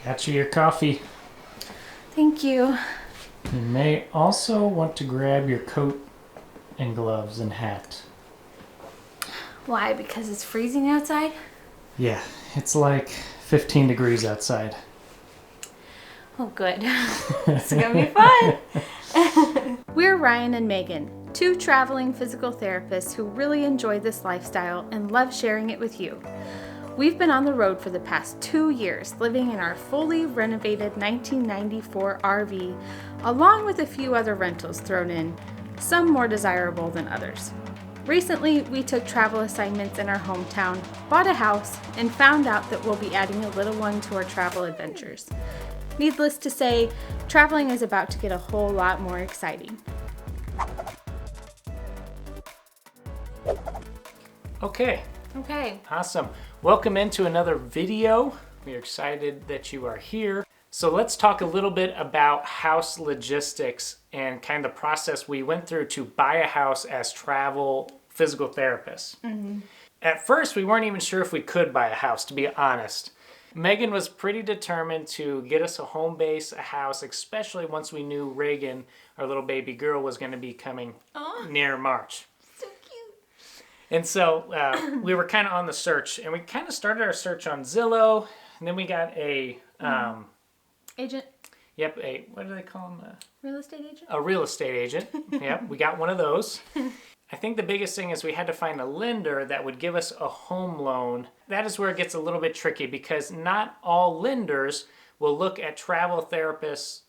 Got you your coffee. Thank you. You may also want to grab your coat and gloves and hat. Why? Because it's freezing outside? Yeah, it's like 15 degrees outside. Oh, good. It's gonna be fun. We're Ryan and Megan, two traveling physical therapists who really enjoy this lifestyle and love sharing it with you. We've been on the road for the past 2 years, living in our fully renovated 1994 RV, along with a few other rentals thrown in, some more desirable than others. Recently, we took travel assignments in our hometown, bought a house, and found out that we'll be adding a little one to our travel adventures. Needless to say, traveling is about to get a whole lot more exciting. Okay, Okay. awesome. Welcome into another video. We're excited that you are here. So let's talk a little bit about house logistics and kind of the process we went through to buy a house as travel physical therapists. At first, we weren't even sure if we could buy a house, to be honest. Megan was pretty determined to get us a home base, a house, especially once we knew Reagan, our little baby girl, was going to be coming near March. So cute. And so we were kind of on the search, and we kind of started our search on Zillow, and then we got a... Agent? Yep, what do they call them? Real estate agent? A real estate agent. Yep, we got one of those. I think the biggest thing is we had to find a lender that would give us a home loan. That is where it gets a little bit tricky because not all lenders will look at travel therapists'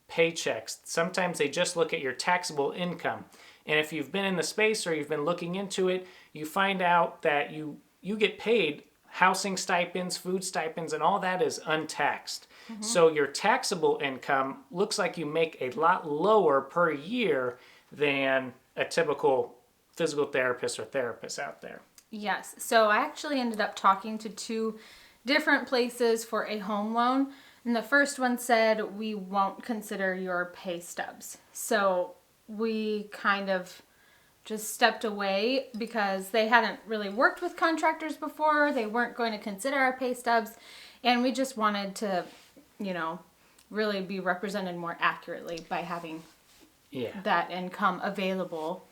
paychecks. Sometimes they just look at your taxable income. And if you've been in the space or you've been looking into it, you find out that you get paid housing stipends, food stipends, and all that is untaxed. So your taxable income looks like you make a lot lower per year than a typical physical therapist or therapist out there. Yes. So I actually ended up talking to 2 different places for a home loan. And the first one said, we won't consider your pay stubs. So we kind of just stepped away because they hadn't really worked with contractors before. They weren't going to consider our pay stubs. And we just wanted to, really be represented more accurately by having that income available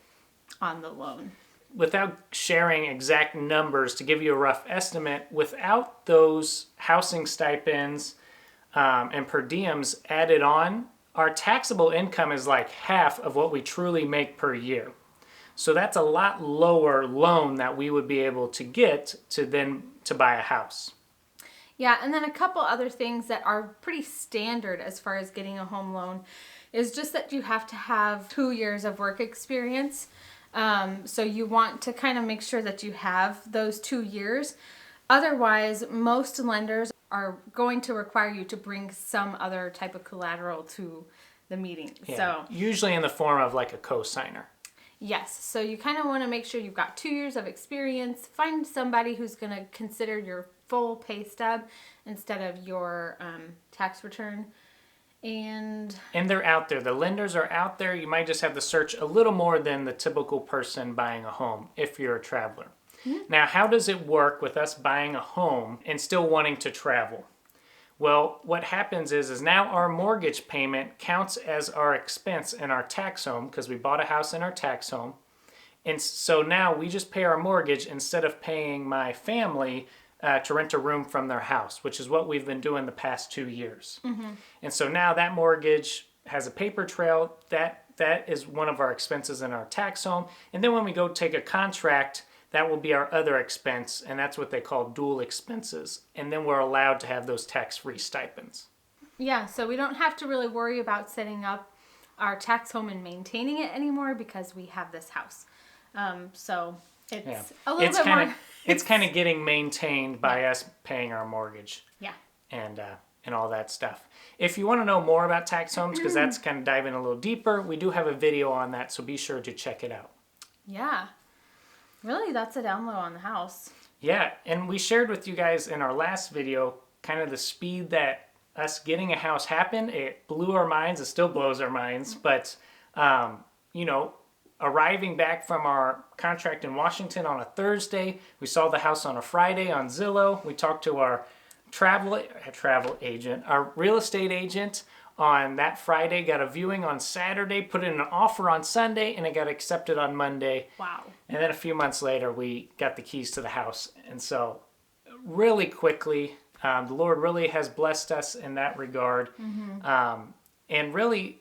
on the loan. Without sharing exact numbers, to give you a rough estimate, without those housing stipends and per diems added on, our taxable income is like half of what we truly make per year. So that's a lot lower loan that we would be able to get to buy a house. Yeah, and then a couple other things that are pretty standard as far as getting a home loan is just that you have to have 2 years of work experience. So you want to kind of make sure that you have those 2 years. Otherwise, most lenders are going to require you to bring some other type of collateral to the meeting. Yeah, So usually in the form of like a co-signer. yes, so you kind of want to make sure you've got 2 years of experience. Find somebody who's going to consider your full pay stub instead of your tax return. And they're out there. The lenders are out there. You might just have to search a little more than the typical person buying a home if you're a traveler. Now, how does it work with us buying a home and still wanting to travel? Well, what happens is now our mortgage payment counts as our expense in our tax home because we bought a house in our tax home. And so now we just pay our mortgage instead of paying my family to rent a room from their house, which is what we've been doing the past 2 years. And so now that mortgage has a paper trail. That is one of our expenses in our tax home. And then when we go take a contract, that will be our other expense, and that's what they call dual expenses. And then we're allowed to have those tax-free stipends. yeah, so we don't have to really worry about setting up our tax home and maintaining it anymore because we have this house. So it's a little bit more... It's kind of getting maintained by us paying our mortgage. Yeah. And all that stuff. If you want to know more about tax homes, because that's kind of diving a little deeper, we do have a video on that, so be sure to check it out. Yeah. Really, that's a down low on the house. Yeah, and we shared with you guys in our last video kind of the speed that us getting a house happened. It blew our minds. It still blows our minds. But, arriving back from our contract in Washington on a Thursday, we saw the house on a Friday on Zillow. We talked to our travel agent, our real estate agent on that Friday, got a viewing on Saturday, put in an offer on Sunday, and it got accepted on Monday. Wow. And then a few months later, we got the keys to the house. And so really quickly, the Lord really has blessed us in that regard. And really,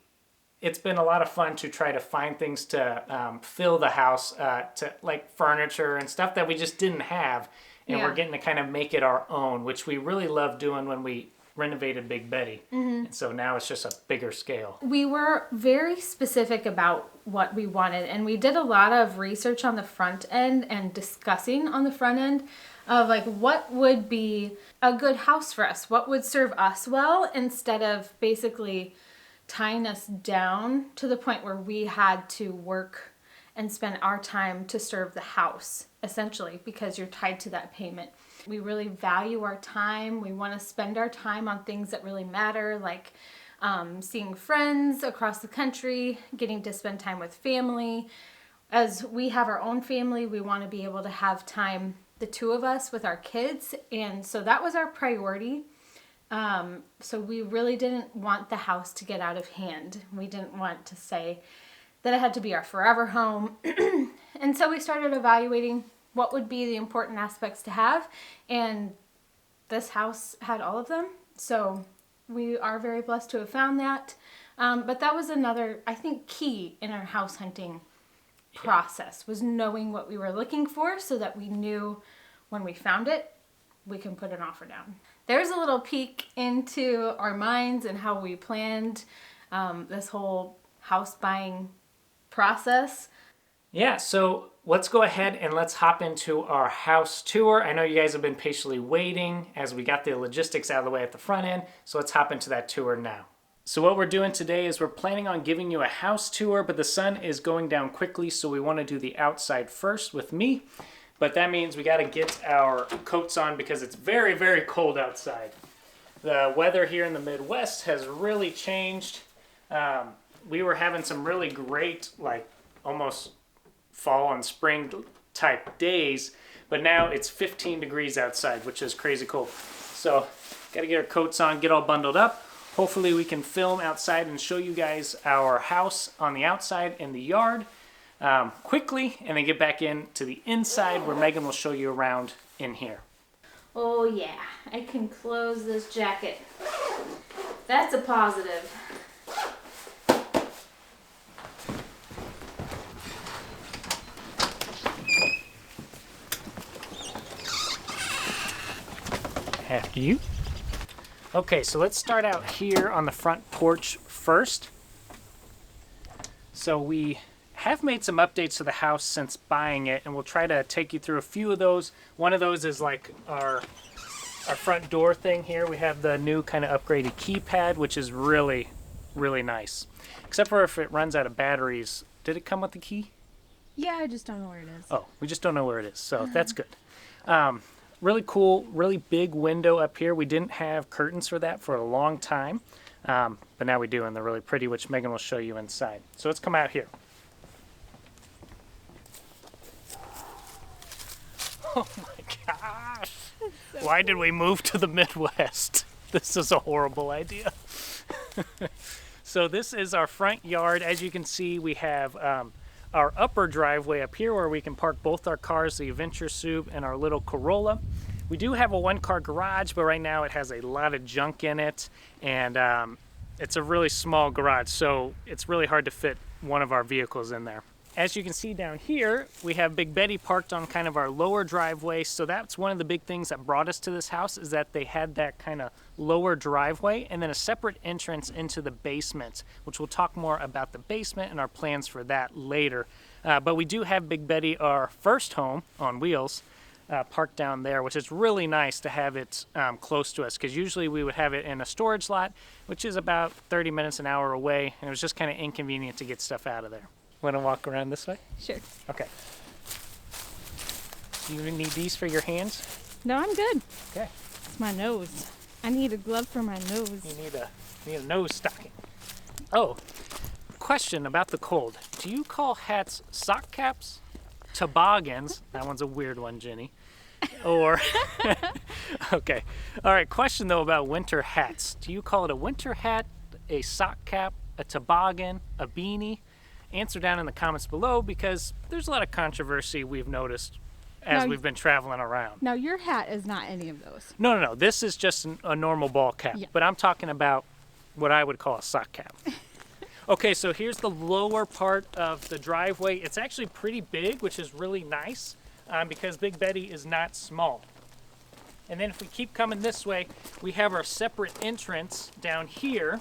it's been a lot of fun to try to find things to fill the house, to like furniture and stuff that we just didn't have. And we're getting to kind of make it our own, which we really loved doing when we renovated Big Betty. And so now it's just a bigger scale. We were very specific about what we wanted, and we did a lot of research on the front end and discussing on the front end of like what would be a good house for us, what would serve us well, instead of basically tying us down to the point where we had to work and spend our time to serve the house, essentially, because you're tied to that payment. We really value our time. We want to spend our time on things that really matter, like seeing friends across the country, getting to spend time with family. As we have our own family, we want to be able to have time, the two of us, with our kids. And so that was our priority. So we really didn't want the house to get out of hand. We didn't want to say that it had to be our forever home. And so we started evaluating what would be the important aspects to have. And this house had all of them. So we are very blessed to have found that. But that was another, I think, key in our house hunting process, was knowing what we were looking for so that we knew when we found it, we can put an offer down. There's a little peek into our minds and how we planned this whole house buying process. Yeah, so let's go ahead and let's hop into our house tour. I know you guys have been patiently waiting as we got the logistics out of the way at the front end, so let's hop into that tour now. So what we're doing today is we're planning on giving you a house tour, but the sun is going down quickly, so we want to do the outside first with me. But that means we got to get our coats on because it's very, very cold outside. The weather here in the Midwest has really changed. We were having some really great, like almost fall and spring type days, but now it's 15 degrees outside, which is crazy cold. So got to get our coats on, get all bundled up. Hopefully we can film outside and show you guys our house on the outside in the yard quickly, and then get back into the inside where Megan will show you around in here. Oh yeah, I can close this jacket. That's a positive. After you. Okay, so let's start out here on the front porch first. So we have made some updates to the house since buying it, and we'll try to take you through a few of those. One of those is like our front door thing here. We have the new kind of upgraded keypad, which is really, really nice. Except for if it runs out of batteries. Did it come with the key? Yeah, I just don't know where it is. Oh, we just don't know where it is, so that's good. Really cool, really big window up here. We didn't have curtains for that for a long time, but now we do, and they're really pretty, which Megan will show you inside. So let's come out here. Oh my gosh. Why did we move to the Midwest? This is a horrible idea. So this is our front yard. As you can see, we have our upper driveway up here where we can park both our cars, the Adventure Soup and our little Corolla. We do have a one-car garage, but right now it has a lot of junk in it, and it's a really small garage, so it's really hard to fit one of our vehicles in there. As you can see down here, we have Big Betty parked on kind of our lower driveway, so that's one of the big things that brought us to this house, is that they had that kind of lower driveway and then a separate entrance into the basement, which we'll talk more about the basement and our plans for that later. But we do have Big Betty, our first home on wheels, parked down there, which is really nice to have it close to us, because usually we would have it in a storage lot, which is about 30 minutes, an hour away, and it was just kind of inconvenient to get stuff out of there. Want to walk around this way? Sure. Okay. Do you need these for your hands? No, I'm good. Okay. It's my nose. I need a glove for my nose. You need a nose stocking. Oh, question about the cold. Do you call hats sock caps? Toboggans. That one's a weird one, Jenny. Or, okay. All right, question though about winter hats. Do you call it a winter hat, a sock cap, a toboggan, a beanie? Answer down in the comments below because there's a lot of controversy we've noticed as we've been traveling around. Now, your hat is not any of those. No. This is just a normal ball cap, Yeah. but I'm talking about what I would call a sock cap. Okay, so here's the lower part of the driveway. It's actually pretty big, which is really nice because Big Betty is not small. And then if we keep coming this way, we have our separate entrance down here.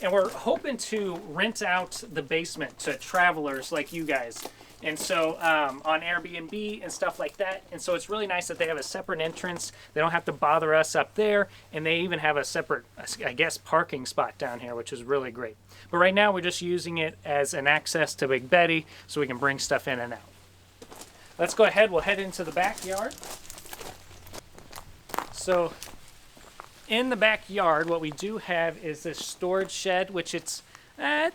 And we're hoping to rent out the basement to travelers like you guys. And so on Airbnb and stuff like that. And so it's really nice that they have a separate entrance. They don't have to bother us up there. And they even have a separate, I guess, parking spot down here, which is really great. But right now we're just using it as an access to Big Betty so we can bring stuff in and out. Let's go ahead. We'll head into the backyard. So in the backyard, what we do have is this storage shed, which it's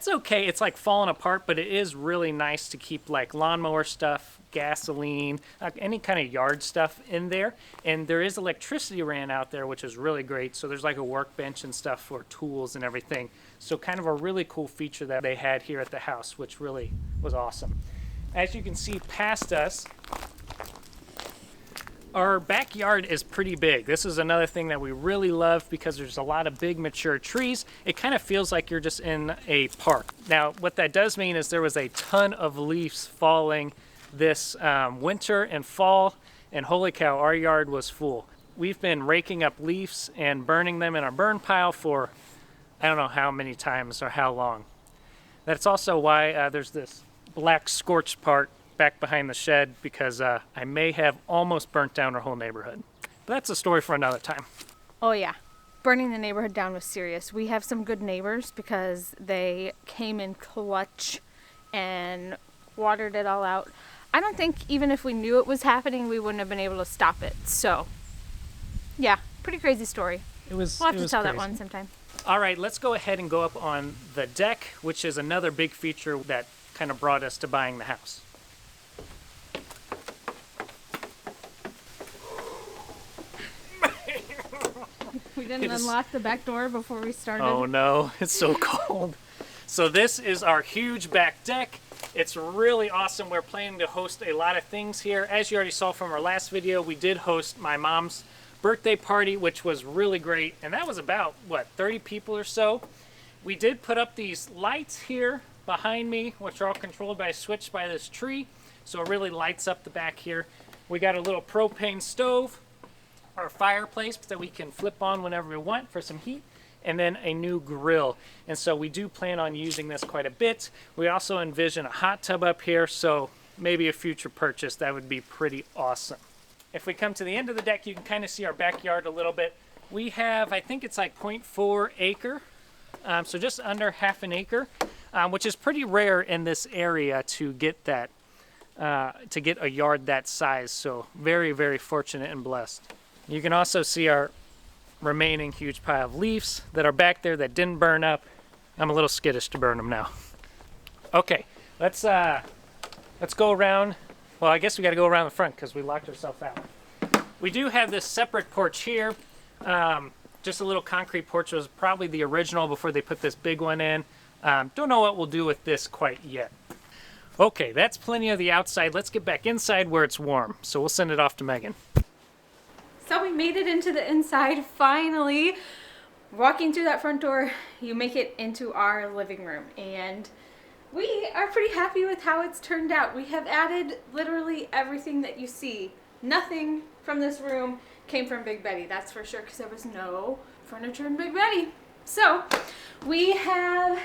okay. It's like falling apart, but it is really nice to keep like lawnmower stuff, gasoline, any kind of yard stuff in there. And there is electricity ran out there, which is really great. So there's like a workbench and stuff for tools and everything. So kind of a really cool feature that they had here at the house, which really was awesome. As you can see past us, our backyard is pretty big. This is another thing that we really love because there's a lot of big mature trees. It kind of feels like you're just in a park. Now, what that does mean is there was a ton of leaves falling this winter and fall, and holy cow, our yard was full. We've been raking up leaves and burning them in our burn pile for I don't know how many times or how long. That's also why there's this black scorched part back behind the shed because I may have almost burnt down our whole neighborhood. But that's a story for another time. Oh yeah, burning the neighborhood down was serious. We have some good neighbors because they came in clutch and watered it all out. I don't think even if we knew it was happening, we wouldn't have been able to stop it. So yeah, pretty crazy story. We'll have to tell that one sometime. All right, let's go ahead and go up on the deck, which is another big feature that kind of brought us to buying the house. We didn't unlock the back door before we started. Oh no, it's so cold. So this is our huge back deck. It's really awesome. We're planning to host a lot of things here. As you already saw from our last video, we did host my mom's birthday party, which was really great. And that was about, 30 people or so. We did put up these lights here behind me, which are all controlled by a switch by this tree. So it really lights up the back here. We got a little propane stove, our fireplace that we can flip on whenever we want for some heat, and then a new grill. And so we do plan on using this quite a bit. We also envision a hot tub up here, so maybe a future purchase. That would be pretty awesome. If we come to the end of the deck, you can kind of see our backyard a little bit. We have, I think it's like 0.4 acre, so just under half an acre, which is pretty rare in this area to get that, to get a yard that size. So very, very fortunate and blessed. You can also see our remaining huge pile of leaves that are back there that didn't burn up. I'm a little skittish to burn them now. Okay, let's go around. Well, I guess we got to go around the front because we locked ourselves out. We do have this separate porch here. Just a little concrete porch. It was probably the original before they put this big one in. Don't know what we'll do with this quite yet. Okay, that's plenty of the outside. Let's get back inside where it's warm. So we'll send it off to Megan. So we made it into the inside finally. Walking through that front door, you make it into our living room, and we are pretty happy with how it's turned out. We have added literally everything that you see. Nothing from this room came from Big Betty, that's for sure, because there was no furniture in Big Betty. So we have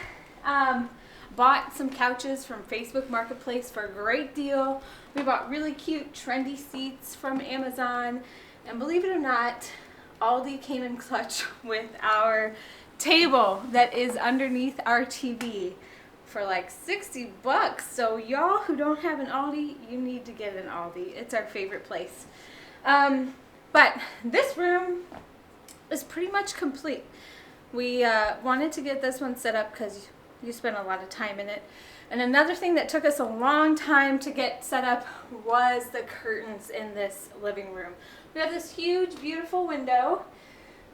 bought some couches from Facebook Marketplace for a great deal. We bought really cute trendy seats from Amazon. And believe it or not, Aldi came in clutch with our table that is underneath our TV for like 60 bucks. So y'all who don't have an Aldi, you need to get an Aldi. It's our favorite place. But this room is pretty much complete. We wanted to get this one set up because you spent a lot of time in it. And another thing that took us a long time to get set up was the curtains in this living room. We have this huge, beautiful window,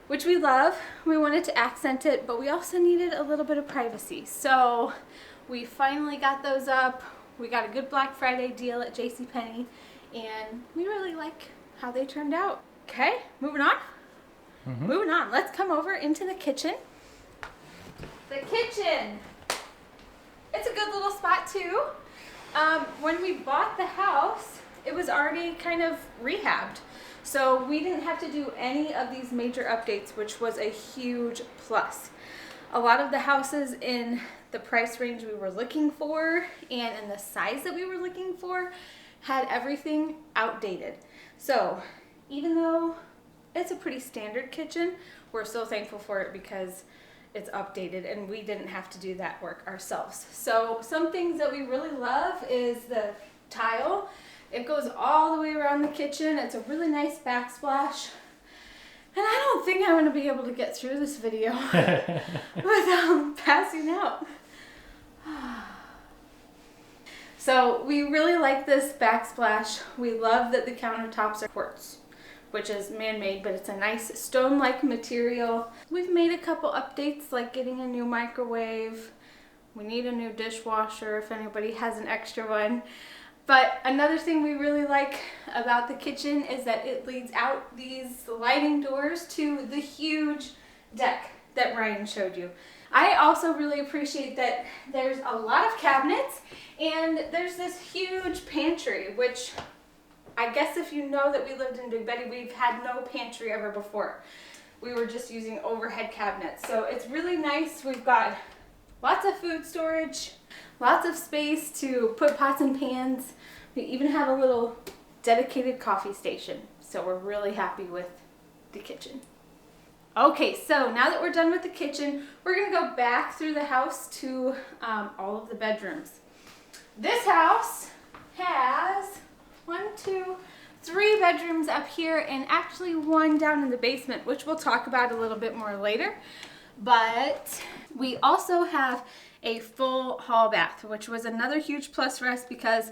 which we love. We wanted to accent it, but we also needed a little bit of privacy. So we finally got those up. We got a good Black Friday deal at JCPenney, and we really like how they turned out. Okay, moving on. Moving on. Let's come over into the kitchen. The kitchen. It's a good little spot too. When we bought the house, it was already kind of rehabbed. So we didn't have to do any of these major updates, which was a huge plus. A lot of the houses in the price range we were looking for and in the size that we were looking for had everything outdated. So even though it's a pretty standard kitchen, we're so thankful for it because it's updated and we didn't have to do that work ourselves. So some things that we really love is the tile. It goes all the way around the kitchen. It's a really nice backsplash. And I don't think I'm going to be able to get through this video without passing out. So we really like this backsplash. We love that the countertops are quartz, which is man-made, but it's a nice stone-like material. We've made a couple updates, like getting a new microwave. We need a new dishwasher if anybody has an extra one. But another thing we really like about the kitchen is that it leads out these sliding doors to the huge deck that Ryan showed you. I also really appreciate that there's a lot of cabinets and there's this huge pantry, which I guess if you know that we lived in Big Betty, we've had no pantry ever before. We were just using overhead cabinets. So it's really nice. We've got lots of food storage, lots of space to put pots and pans. We even have a little dedicated coffee station. So we're really happy with the kitchen. Okay, so now that we're done with the kitchen, we're gonna go back through the house to all of the bedrooms. This house has 3 bedrooms up here and actually 1 down in the basement, which we'll talk about a little bit more later. But we also have a full hall bath, which was another huge plus for us because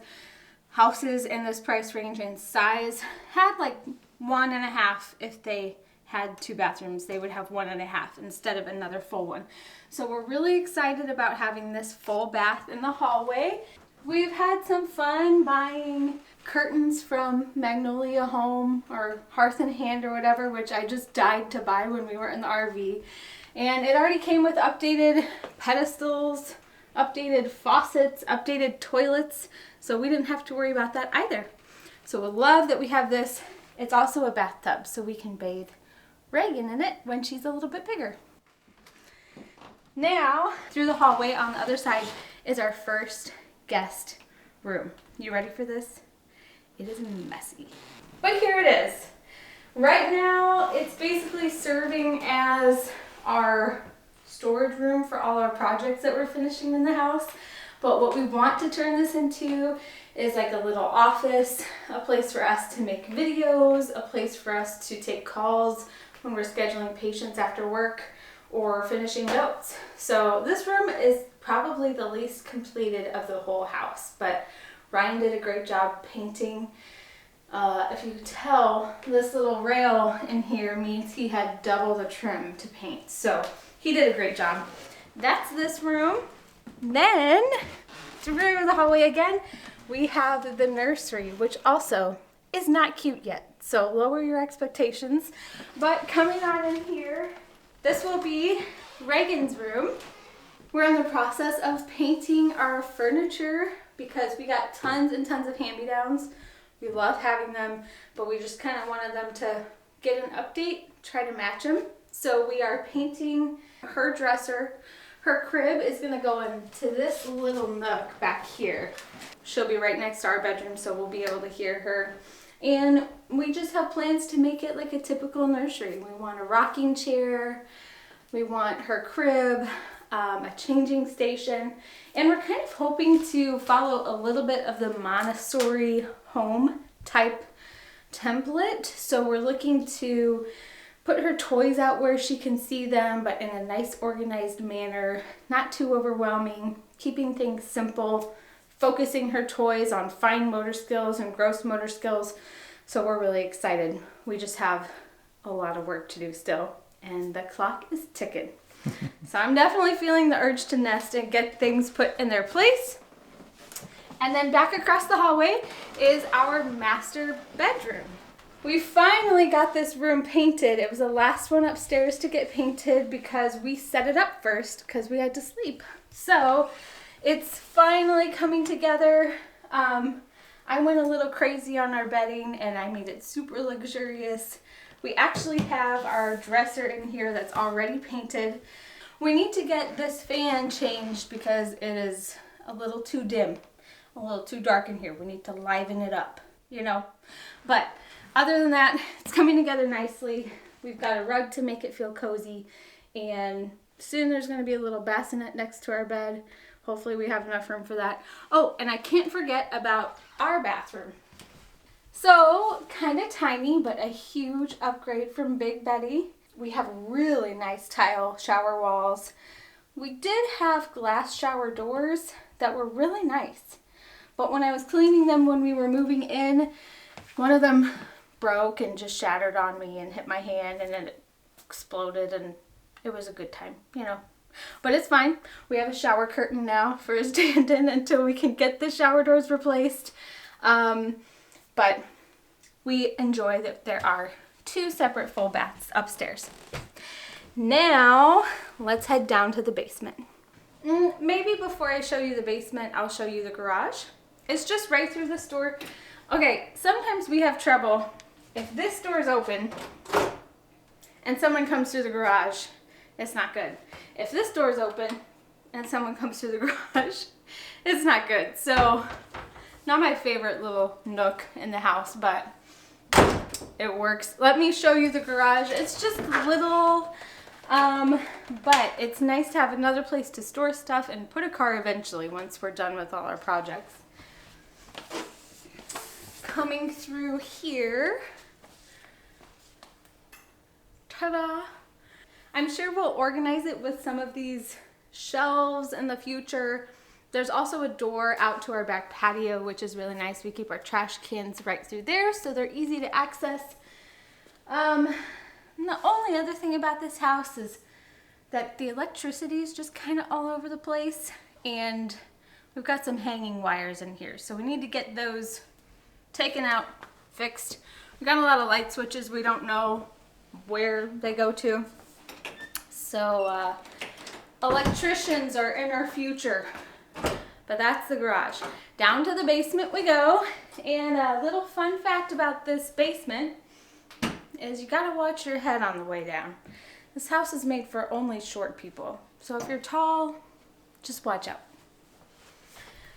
houses in this price range and size had like 1.5. If they had 2 bathrooms, they would have 1.5 instead of another full one. So we're really excited about having this full bath in the hallway. We've had some fun buying curtains from Magnolia Home or Hearth and Hand or whatever, which I just died to buy when we were in the RV. And it already came with updated pedestals, updated faucets, updated toilets, so we didn't have to worry about that either. So we love that we have this. It's also a bathtub, so we can bathe Reagan in it when she's a little bit bigger. Now, through the hallway on the other side is our first guest room. You ready for this? It is messy, but here it is. Right now, it's basically serving as our storage room for all our projects that we're finishing in the house. But what we want to turn this into is like a little office, a place for us to make videos, a place for us to take calls when we're scheduling patients after work or finishing notes. So this room is probably the least completed of the whole house, but Ryan did a great job painting. If you could tell, this little rail in here means he had double the trim to paint. So he did a great job. That's this room. Then through the hallway again, we have the nursery, which also is not cute yet. So lower your expectations. But coming on in here, this will be Reagan's room. We're in the process of painting our furniture because we got tons and tons of hand-me-downs. We love having them, but we just kind of wanted them to get an update, try to match them. So we are painting her dresser. Her crib is going to go into this little nook back here. She'll be right next to our bedroom, so we'll be able to hear her. And we just have plans to make it like a typical nursery. We want a rocking chair. We want her crib, a changing station, and we're kind of hoping to follow a little bit of the Montessori home type template. So we're looking to put her toys out where she can see them, but in a nice organized manner, not too overwhelming, keeping things simple, focusing her toys on fine motor skills and gross motor skills. So we're really excited. We just have a lot of work to do still, and the clock is ticking. So I'm definitely feeling the urge to nest and get things put in their place. And then back across the hallway is our master bedroom. We finally got this room painted. It was the last one upstairs to get painted because we set it up first because we had to sleep. So it's finally coming together. I went a little crazy on our bedding and I made it super luxurious. We actually have our dresser in here that's already painted. We need to get this fan changed because it is a little too dim, a little too dark in here. We need to liven it up, you know. But other than that, it's coming together nicely. We've got a rug to make it feel cozy, and soon there's going to be a little bassinet next to our bed. Hopefully we have enough room for that. Oh, and I can't forget about our bathroom. So, kind of tiny, but a huge upgrade from Big Betty. We have really nice tile shower walls. We did have glass shower doors that were really nice, but when I was cleaning them when we were moving in, one of them broke and just shattered on me and hit my hand, and then it exploded, and it was a good time, you know. But it's fine. We have a shower curtain now for a stand-in until we can get the shower doors replaced. But we enjoy that there are 2 separate full baths upstairs. Now, let's head down to the basement. Maybe before I show you the basement, I'll show you the garage. It's just right through this door. Okay, sometimes we have trouble if this door is open and someone comes through the garage. It's not good. If this door is open and someone comes through the garage, it's not good. So, not my favorite little nook in the house, but it works. Let me show you the garage. It's just little, but it's nice to have another place to store stuff and put a car eventually once we're done with all our projects. Coming through here, ta-da! I'm sure we'll organize it with some of these shelves in the future. There's also a door out to our back patio, which is really nice. We keep our trash cans right through there, so they're easy to access. And the only other thing about this house is that the electricity is just kind of all over the place, and we've got some hanging wires in here, so we need to get those taken out, fixed. We've got a lot of light switches. We don't know where they go to. So electricians are in our future. But that's the garage. Down to the basement we go. And a little fun fact about this basement is you gotta watch your head on the way down. This house is made for only short people. So if you're tall, just watch out.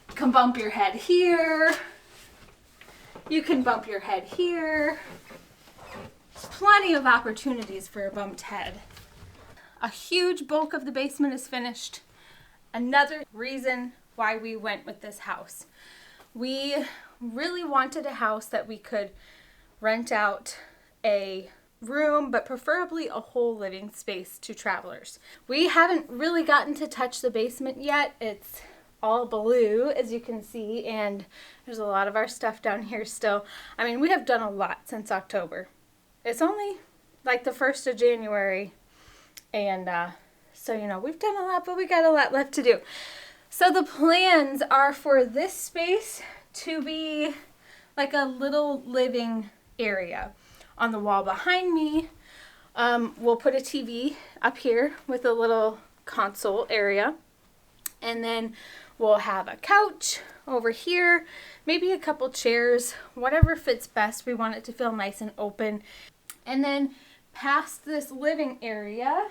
You can bump your head here. You can bump your head here. Plenty of opportunities for a bumped head. A huge bulk of the basement is finished. Another reason why we went with this house. We really wanted a house that we could rent out a room, but preferably a whole living space to travelers. We haven't really gotten to touch the basement yet. It's all blue, as you can see, and there's a lot of our stuff down here still. I mean, we have done a lot since October. It's only like the 1st of January, and so, you know, we've done a lot, but we got a lot left to do. So the plans are for this space to be like a little living area. On the wall behind me, we'll put a TV up here with a little console area. And then we'll have a couch over here, maybe a couple chairs, whatever fits best. We want it to feel nice and open. And then past this living area,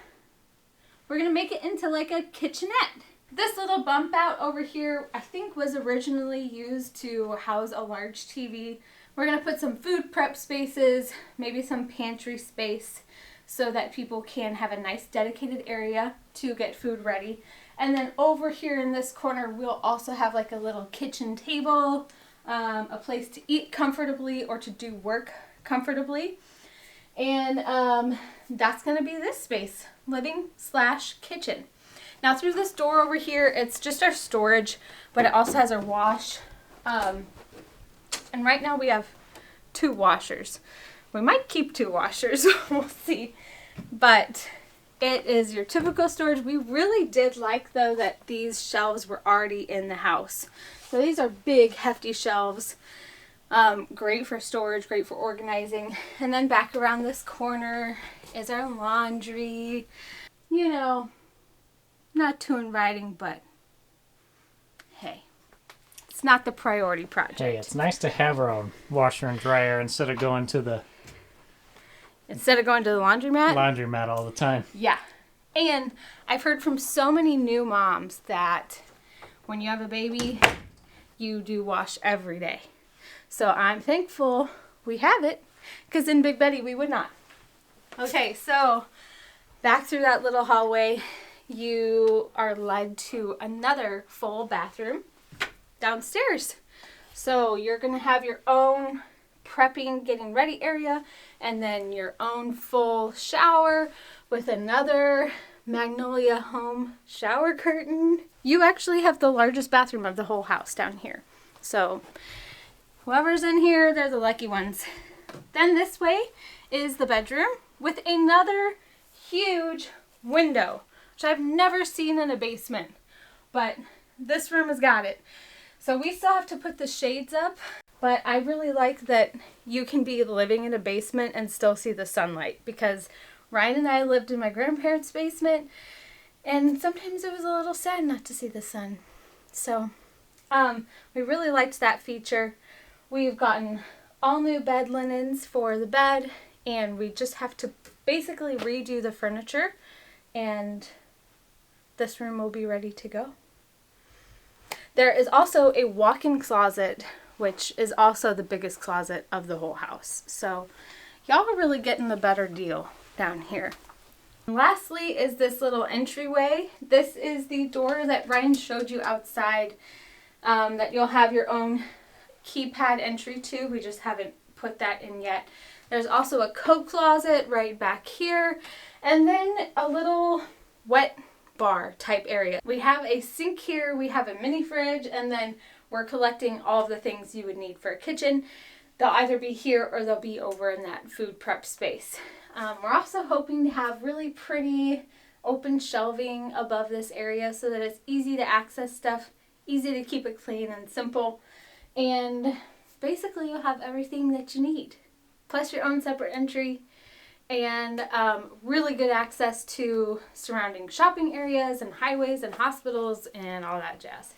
we're gonna make it into like a kitchenette. This little bump out over here, I think was originally used to house a large TV. We're gonna put some food prep spaces, maybe some pantry space, so that people can have a nice dedicated area to get food ready. And then over here in this corner, we'll also have like a little kitchen table, a place to eat comfortably or to do work comfortably. And that's gonna be this space, living/kitchen. Now through this door over here, it's just our storage, but it also has our wash. And right now we have 2 washers. We might keep 2 washers, we'll see. But it is your typical storage. We really did like, though, that these shelves were already in the house. So these are big, hefty shelves. Great for storage, great for organizing. And then back around this corner is our laundry. You know, not too inviting, but hey, it's not the priority project. Hey, it's nice to have our own washer and dryer instead of going to the laundromat all the time. Yeah. And I've heard from so many new moms that when you have a baby, you do wash every day. So I'm thankful we have it, because in Big Betty we would not. Okay, so back through that little hallway, you are led to another full bathroom downstairs. So you're going to have your own prepping, getting ready area, and then your own full shower with another Magnolia Home shower curtain. You actually have the largest bathroom of the whole house down here. So whoever's in here, they're the lucky ones. Then this way is the bedroom with another huge window, which I've never seen in a basement, but this room has got it. So we still have to put the shades up, but I really like that you can be living in a basement and still see the sunlight, because Ryan and I lived in my grandparents' basement, and sometimes it was a little sad not to see the sun. So we really liked that feature. We've gotten all new bed linens for the bed, and we just have to basically redo the furniture, and this room will be ready to go. There is also a walk-in closet, which is also the biggest closet of the whole house. So y'all are really getting the better deal down here. And lastly is this little entryway. This is the door that Ryan showed you outside, that you'll have your own keypad entry to. We just haven't put that in yet. There's also a coat closet right back here, and then a little wet bar type area. We have a sink here, we have a mini fridge, and then we're collecting all of the things you would need for a kitchen. They'll either be here or they'll be over in that food prep space. We're also hoping to have really pretty open shelving above this area so that it's easy to access stuff, easy to keep it clean and simple, and basically you'll have everything that you need, plus your own separate entry, and really good access to surrounding shopping areas and highways and hospitals and all that jazz.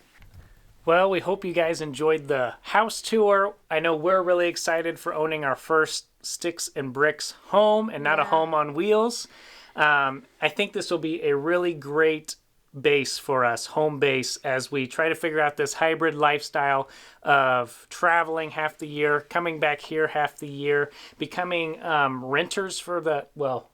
Well, we hope you guys enjoyed the house tour. I know we're really excited for owning our first sticks and bricks home, and not a home on wheels. I think this will be a really great base for us, home base, as we try to figure out this hybrid lifestyle of traveling half the year, coming back here half the year, becoming renters for the, well,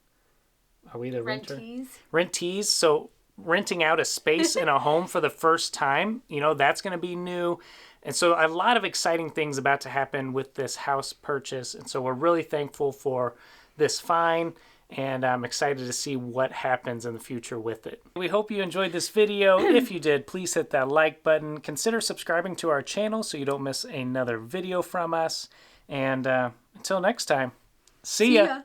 are we the Rentees. Rentees. So renting out a space in a home for the first time, you know, that's going to be new. And so a lot of exciting things about to happen with this house purchase. And so we're really thankful for this find, and I'm excited to see what happens in the future with it. We hope you enjoyed this video. If you did, please hit that like button. Consider subscribing to our channel so you don't miss another video from us. And until next time, see ya.